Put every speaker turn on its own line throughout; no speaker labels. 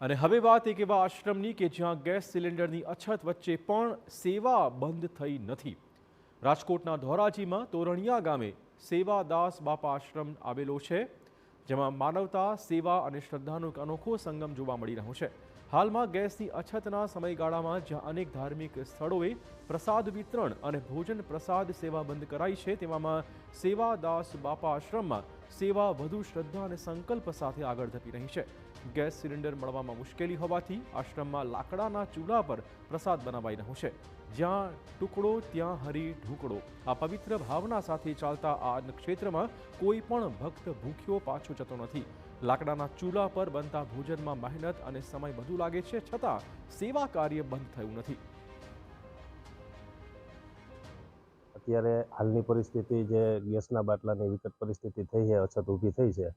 અને હવે વાત એક એવા આશ્રમની કે જ્યાં ગેસ સિલિન્ડરની અછત વચ્ચે પણ સેવા બંધ થઈ નથી। રાજકોટના ધોરાજીમાં તોરણિયા ગામે સેવાદાસ બાપા આશ્રમ આવેલો છે, જેમાં માનવતા, સેવા અને શ્રદ્ધાનો એક અનોખો સંગમ જોવા મળી રહ્યો છે। હાલમાં ગેસની અછતના સમયગાળામાં જ્યાં અનેક ધાર્મિક સ્થળોએ પ્રસાદ વિતરણ અને ભોજન પ્રસાદ સેવા બંધ કરાઈ છે, તેવામાં સેવાદાસ બાપા આશ્રમમાં સેવા વધુ શ્રદ્ધા અને સંકલ્પ સાથે આગળ ધપી રહી છે। ગેસ સિલિન્ડર મળવામાં મુશ્કેલી હોવાથી આશ્રમમાં લાકડાના ચૂલા પર પ્રસાદ બનાવાઈ રહ્યો છે। જ્યાં ટુકડો ત્યાં હરી ઢુકડો, આ પવિત્ર ભાવના સાથે ચાલતા આ ક્ષેત્રમાં કોઈ પણ ભક્ત ભૂખ્યો પાછો જતો નથી। લાકડાના ચૂલા પર બનતા ભોજનમાં મહેનત અને સમય વધુ લાગે છે, છતાં સેવા કાર્ય બંધ થયું નથી।
અત્યારે હાલની પરિસ્થિતિ જે ગેસના બાટલાની વિકટ પરિસ્થિતિ થઈ છે, અછત ઊભી થઈ છે,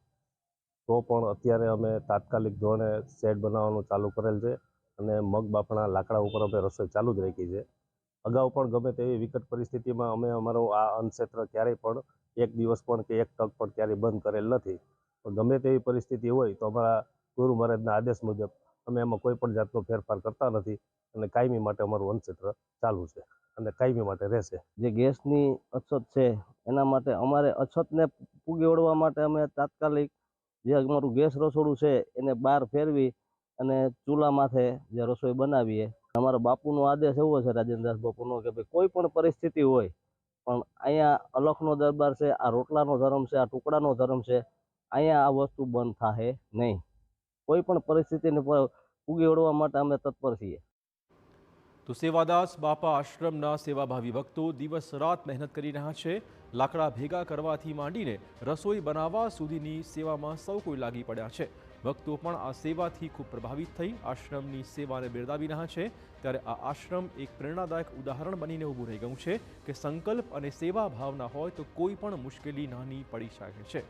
તો પણ અત્યારે અમે તાત્કાલિક ધોરણે શેડ બનાવવાનું ચાલુ કરેલ છે અને મગ બાફણા લાકડા ઉપર અમે રસોઈ ચાલુ જ રાખી છે। અગાઉ પણ ગમે તેવી વિકટ પરિસ્થિતિમાં અમે અમારો આ અન્નક્ષેત્ર ક્યારેય પણ એક દિવસ પણ કે એક તક પણ ક્યારેય બંધ કરેલ નથી। પણ ગમે તેવી પરિસ્થિતિ હોય તો અમારા ગુરુ મહારાજના આદેશ મુજબ અમે એમાં કોઈ પણ જાતનો ફેરફાર કરતા નથી અને કાયમી માટે અમારું અન્નક્ષેત્ર ચાલુ છે અને કાયમી માટે રહેશે।
જે ગેસની અછત છે એના માટે અમારે અછતને પૂગી વળવા માટે અમે તાત્કાલિક જે અમારું ગેસ રસોડું છે એને બહાર ફેરવી અને ચૂલા માથે જે રસોઈ બનાવીએ। અમારા બાપુનો આદેશ એવો છે, રાજેન્દ્રદાસ બાપુનો, કે ભાઈ કોઈ પણ પરિસ્થિતિ હોય પણ અહીંયા અલખનો દરબાર છે, આ રોટલાનો ધર્મ છે, આ ટુકડાનો ધર્મ છે, અહીંયા આ વસ્તુ બંધ થાય નહીં। કોઈ પણ પરિસ્થિતિને પૂગી વળવા માટે અમે તત્પર છીએ।
તો સેવાદાસ બાપા આશ્રમના સેવાભાવી ભક્તો દિવસ રાત મહેનત કરી રહ્યા છે। લાકડા ભેગા કરવાથી માંડીને રસોઈ બનાવવા સુધીની સેવામાં સૌ કોઈ લાગી પડ્યા છે। ભક્તો પણ આ સેવાથી ખૂબ પ્રભાવિત થઈ આશ્રમની સેવાને બિરદાવી રહ્યા છે। ત્યારે આ આશ્રમ એક પ્રેરણાદાયક ઉદાહરણ બનીને ઊભું રહી ગયું છે કે સંકલ્પ અને સેવા ભાવના હોય તો કોઈ પણ મુશ્કેલી નાની પડી શકે છે।